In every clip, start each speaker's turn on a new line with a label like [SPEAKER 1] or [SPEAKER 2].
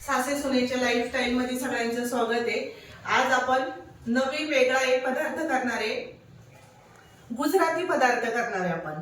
[SPEAKER 1] सासे सुनेच्या lifestyle मध्ये सगळ्यांचं स्वागत आहे। आज आपण नवीन वेगळा एक पदार्थ करणार आहे, गुजराती पदार्थ करणार आहे आपण।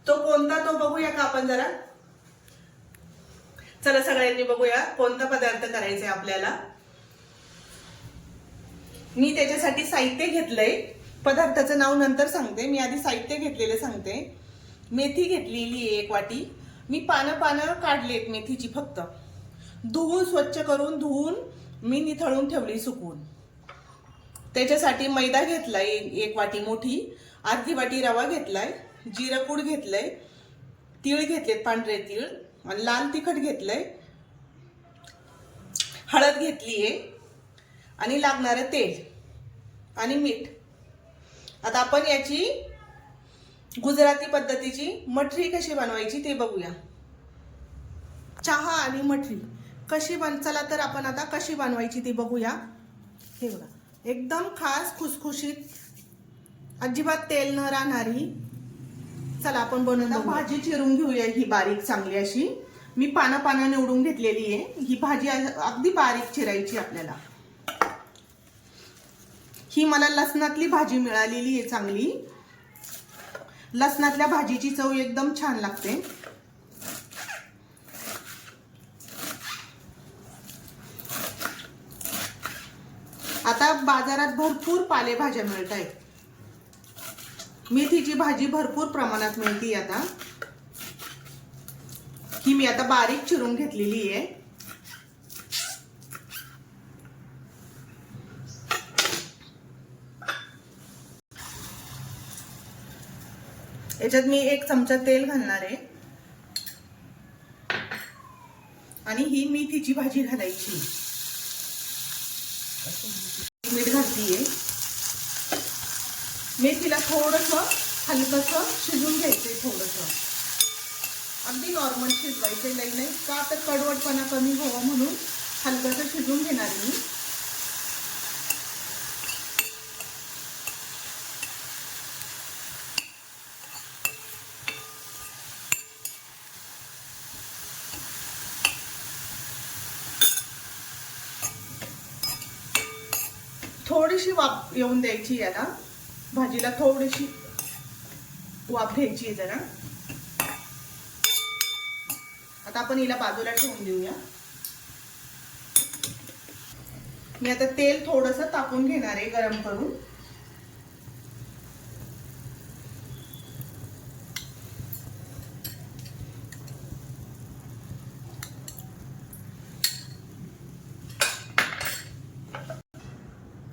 [SPEAKER 1] तो कोणता तो बघूया का आपण जरा। चला सगळ्यांनी बघूया कोणता पदार्थ करायचा आहे आपल्याला। मी त्याच्यासाठी साहित्य घेतलंय, पदार्थाचं नाव नंतर सांगते, मी आधी साहित्य घेतलेले सांगते। मेथी घेतलेली आहे 1 वाटी। मी पानं काढलेत मेथीची, फक्त धुवून स्वच्छ करून धुवून मी निथळून ठेवली सुकवून। त्याच्यासाठी मैदा घेतलाय 1 वाटी मोठी, अर्धी वाटी रवा घेतलाय, जिरं पूड घेतलंय, तीळ घेतलेत पांढरे तीळ, आणि लाल तिखट घेतलंय, हळद घेतलीये आणि लागणारं तेल आणि मीठ। आता आपण याची गुजराती पद्धतीची मठरी कशी बनवायची ते बघूया। चहा आणि मठरी कशी चला तर आपण आता कशी बनवायची ते बघूया। हे बघा, एकदम खास खुसखुशीत, अजिबात तेल न राहणारी। चला आपण बनवून भाजी चिरून घेऊया। ही बारीक चांगली अशी मी पानं निवडून घेतलेली आहे। ही भाजी अगदी बारीक चिरायची आपल्याला। ही मला लसणातली भाजी मिळालेली आहे चांगली। लसणातल्या भाजीची चव एकदम छान लागते। आता बाजारात भरपूर पालेभाज्या मिळत आहेत। मेथीची भाजी भरपूर प्रमाणात मिळते। आता ही मी आता बारीक चिरून घेतलेली आहे। याच्यात मी 1 चमचा तेल घालणार आहे आणि ही मेथीची भाजी घालायची। मीठ घालतीये। मेथीला थोडंसं हलकसं शिजून घ्यायचंय, थोडंसं अगदी नॉर्मल शिजवायचंय, लई नाही, का तर कडवटपणा कमी व्हावा म्हणून हलकसं शिजून घेणार मी। थोडीशी वाफ येऊन द्यायची याला, भाजीला थोडीशी वाफ घ्यायची आहे जरा। आता आपण हिला बाजूला ठेवून देऊया। मी आता तेल थोडंसं तापून घेणार आहे, गरम करून।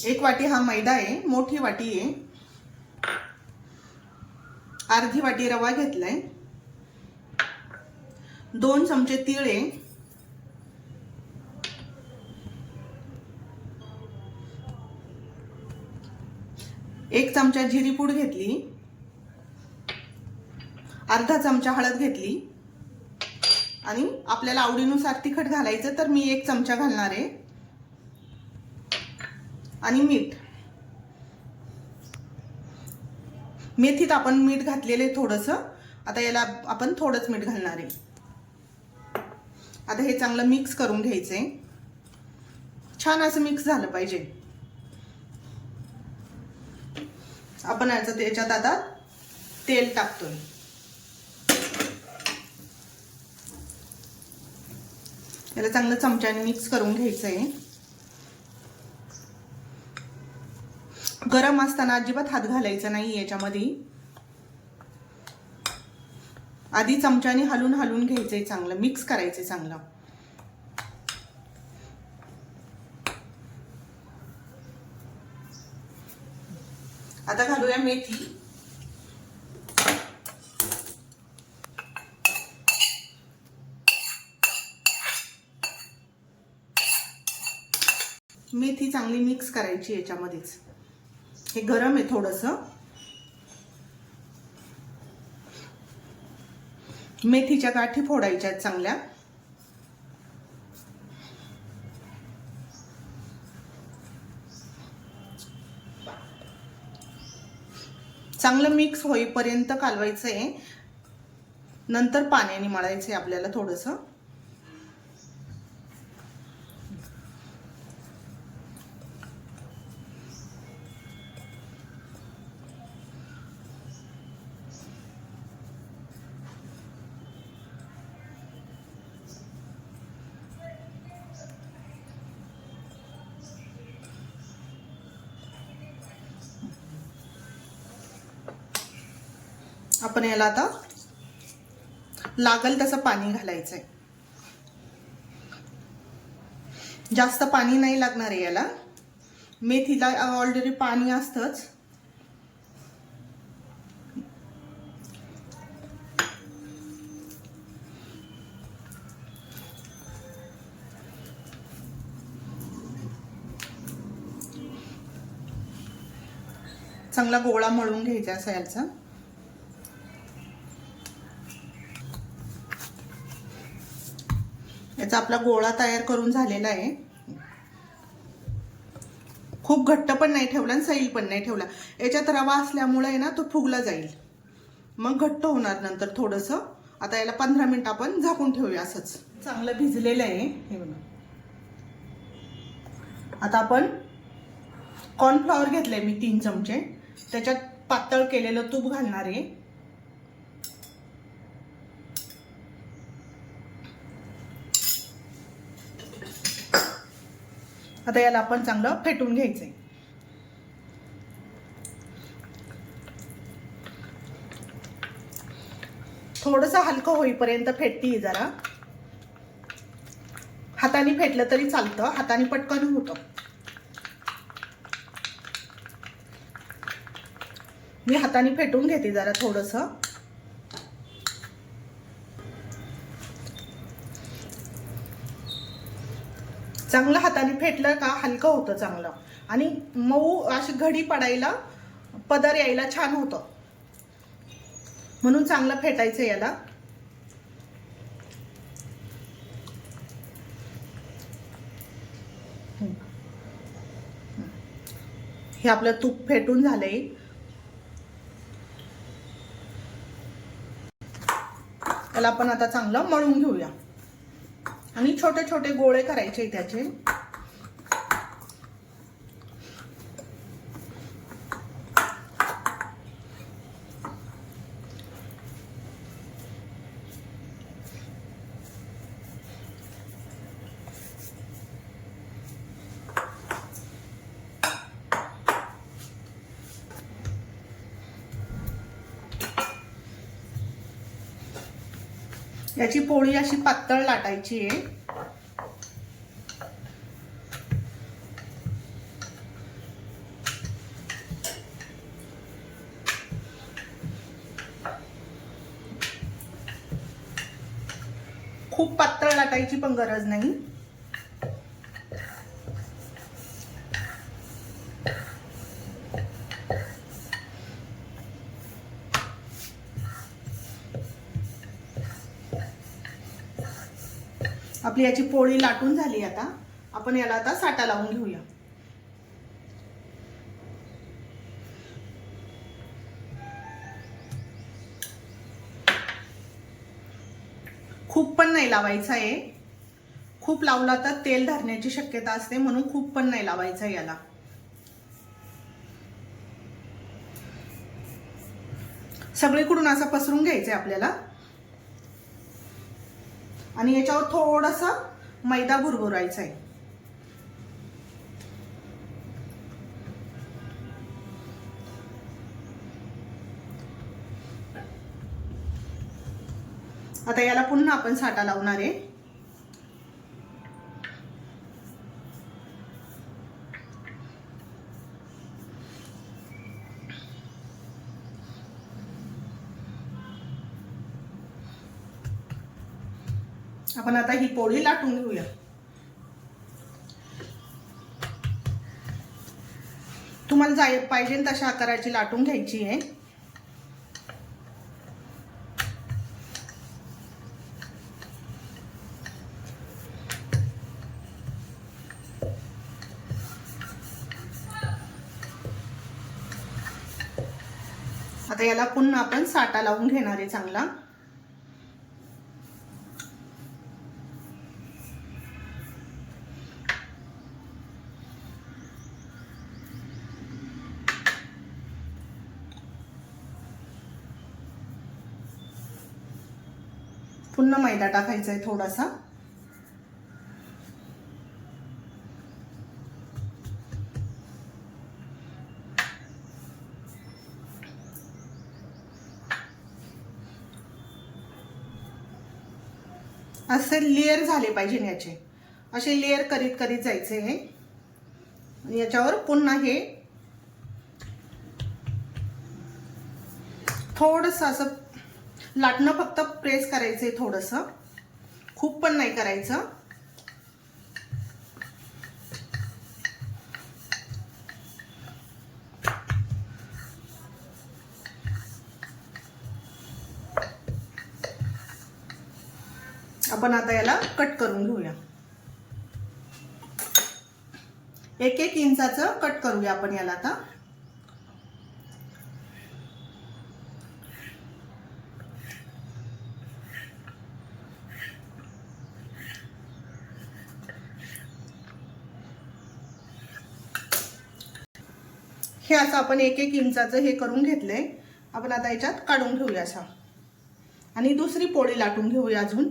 [SPEAKER 1] एक वाटी हा मैदा आहे, मोठी वाटी आहे। अर्धी वाटी रवा घेतलाय, 2 चमचे तीळ आहे, 1 चमचा जिरी पूड घेतली, अर्धा चमचा हळद घेतली, आणि आपल्याला आवडीनुसार तिखट घालायचं तर मी 1 चमचा घालणार आहे, आणि मीठ। मेथीत आपण मीठ घातलेले थोडंसं, आता याला आपण थोडंच मीठ घालणार आहे। आता हे चांगलं मिक्स करून घ्यायचंय, छान असं मिक्स झालं पाहिजे। आपण याच्यात आता तेल टाकतोय। याला चांगलं चमच्याने मिक्स करून घ्यायचंय। गरम असताना अजिबात हात घालायचा नाही याच्यामध्ये, आधी चमच्याने हलून घ्यायचंय, चांगलं मिक्स करायचंय चांगलं। आता घालूया मेथी। मेथी चांगली मिक्स करायची याच्यामध्येच। हे गरम आहे थोडंसं। मेथीच्या गाठी फोडायच्या चांगल्या। चांगलं मिक्स होईपर्यंत कालवायचंय, नंतर पाण्याने मळायचंय आपल्याला थोडंसं। आपण याला आता लागल तसं पाणी घालायचंय. जास्त पाणी नाही लागणार आहे याला, मेथीला ऑलरेडी पाणी असतंच. चांगला गोळा मळून घ्यायचा असा याचा. याचा आपला गोळा तयार करून झालेला आहे. खूप घट्ट पण नाही ठेवला आणि सैल पण नाही ठेवला. याच्यात रवा असल्यामुळे ना तो फुगला जाईल, मग घट्ट होणार नंतर थोडंसं. आता याला 15 मिनिट आपण झाकून ठेवूया. असंच चांगलं भिजलेलं आहे हे बघा. आता आपण कॉर्नफ्लॉवर घेतलंय मी 3 चमचे. त्याच्यात पातळ केलेलं तूप घालणार आहे. आता याला आपण चांगलं फेटून घ्यायचंय. थोडंसं हलकं होईपर्यंत फेटतीये जरा. हाताने फेटलं तरी चालतं, हाताने पटकन होतं. मी हाताने फेटून घेते जरा थोडंसं. चांगलं हाताने फेटलं का हलकं होतं चांगलं, आणि मऊ अशी घडी पडायला, पदर यायला छान होतं. म्हणून चांगलं फेटायचं याला. हे आपलं तूप फेटून झालंय. त्याला आपण आता चांगलं मळून घेऊया आणि छोटे छोटे गोळे करायचे त्याचे. याची पोळी अशी पातळ लाटायची आहे. खूप पातळ लाटायची पण गरज नाही. आपली याची पोळी लाटून झाली. आता आपण याला आता साटा लावून घेऊया. खूप पण नाही लावायचा आहे. खूप लावला तर तेल धरण्याची शक्यता असते, म्हणून खूप पण नाही लावायचा याला. सगळीकडून असं पसरून घ्यायचंय आपल्याला, आणि याच्यावर थोडासा मैदा भुरभुरायचा आहे. आता याला पुन्हा आपण साटा लावणार आहे. आपण आता ही पोळी लाटून घेऊया. तुम्हाला पाहिजे तशा आकाराची लाटून घ्यायची आहे. आता याला पुन्हा आपण साटा लावून घेणार आहे चांगला. पुन्हा मैदा टाकायचा आहे थोडासा. असे लेअर झाले पाहिजे याचे, असे लेअर करीत करीत जायचे हे. आणि याच्यावर पुन्हा हे थोडंसं असं लाटणं, फक्त प्रेस करायचंय थोडंसं, खूप पण नाही करायचं. आपण आता याला कट करून घेऊया. 1-1 इंचाचं कट करूया आपण याला आता. हे असं आपण 1-1 इंचाचं हे करून घेतलंय. आपण आता याच्यात काढून घेऊया असा, आणि दुसरी पोळी लाटून घेऊया अजून.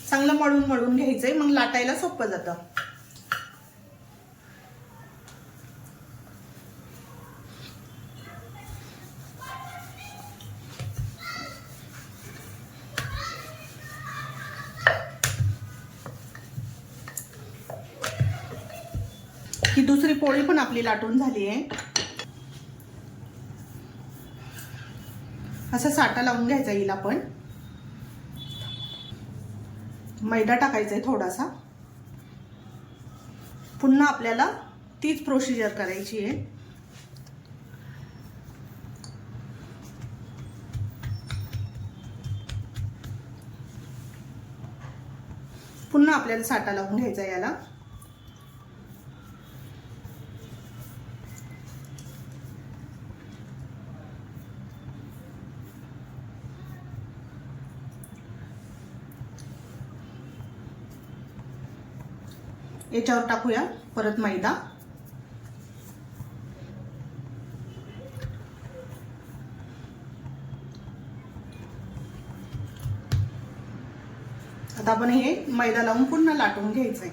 [SPEAKER 1] चांगलं मळून मळून घ्यायचंय, मग लाटायला सोपं जातं. ही दुसरी पोळी पण आपली लाटून झाली आहे. असं साठा लावून घ्यायचा येईल. आपण मैदा टाकायचा आहे थोडासा. पुन्हा आपल्याला तीच प्रोसिजर करायची आहे. पुन्हा आपल्याला साठा लावून घ्यायचा याला. याच्यावर टाकूया परत मैदा. आता आपण हे मैदा लावून पुन्हा लाटून घ्यायचंय.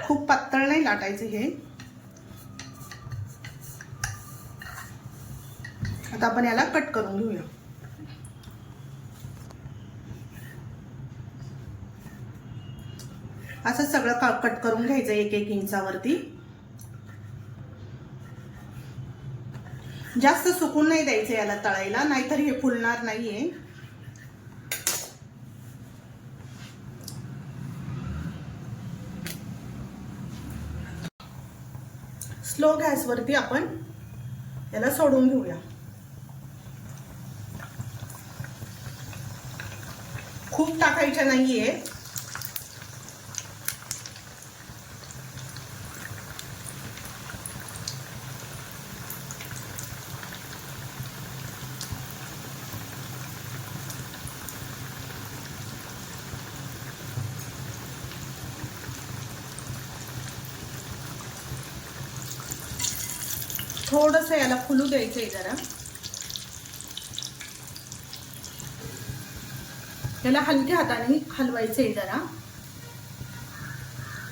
[SPEAKER 1] खूप पातळ नाही लाटायचे हे. आता आपण याला कट करून घेऊया. असं सगळं कट करून घ्यायचं 1-1 इंचावरती. जास्त सुकून नाही द्यायचं याला तळायला, नाहीतर हे फुलणार नाहीये. स्लो गॅसवरती आपण याला सोडून घेऊया. खूप टाकायचं नाहीये. थोडंसं याला फुलू द्यायचंय जरा. याला हलक्या हाताने हलवायचंय जरा.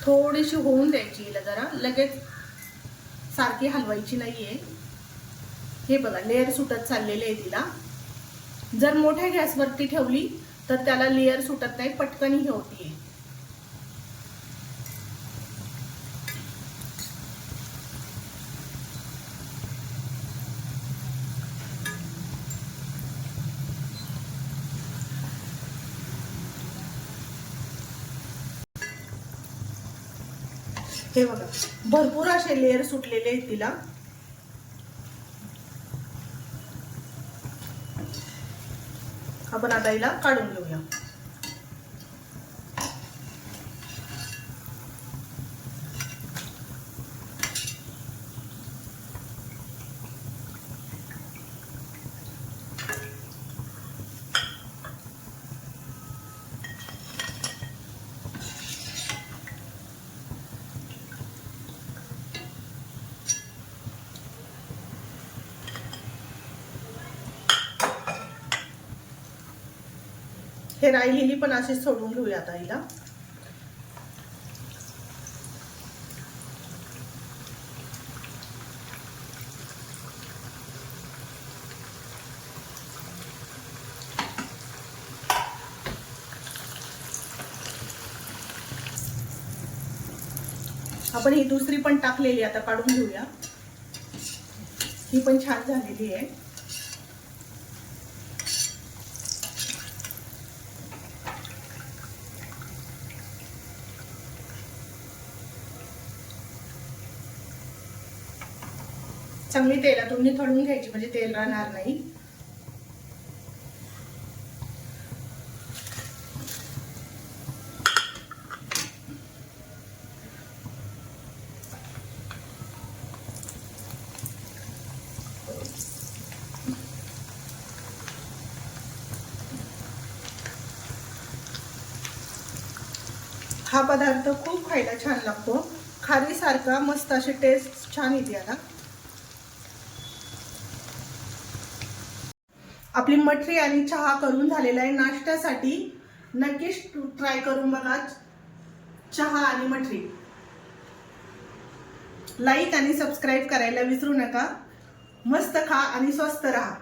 [SPEAKER 1] थोडीशी होऊन द्यायची याला जरा, लगेच सारखी हलवायची नाहीये. हे बघा लेअर सुटत चाललेले आहे तिला. जर मोठ्या गॅसवरती ठेवली तर त्याला लेअर सुटत नाही, पटकन ही होतीये. हे बघा भरपूर असे लेअर सुटलेले आहेत तिला. आपण आता हिला काढून घेऊया. हे राहिलेली पण अशीच सोडून घेऊया आता हिला. आपण ही दुसरी पण टाकलेली आता काढून घेऊया. ही पण छान झालेली आहे. चांगली तेलातून निथळून घ्यायची म्हणजे तेल राहणार नाही. हा पदार्थ खूप खायला छान लागतो. खारी सारखा मस्त अशी टेस्ट छान येते. आता आपली मठरी आणि चहा करून झालेला आहे. नाश्त्यासाठी नक्कीच ट्राय करून बघा चहा आणि मठरी. लाईक आणि सबस्क्राईब करायला विसरू नका. मस्त खा आणि स्वस्त राहा.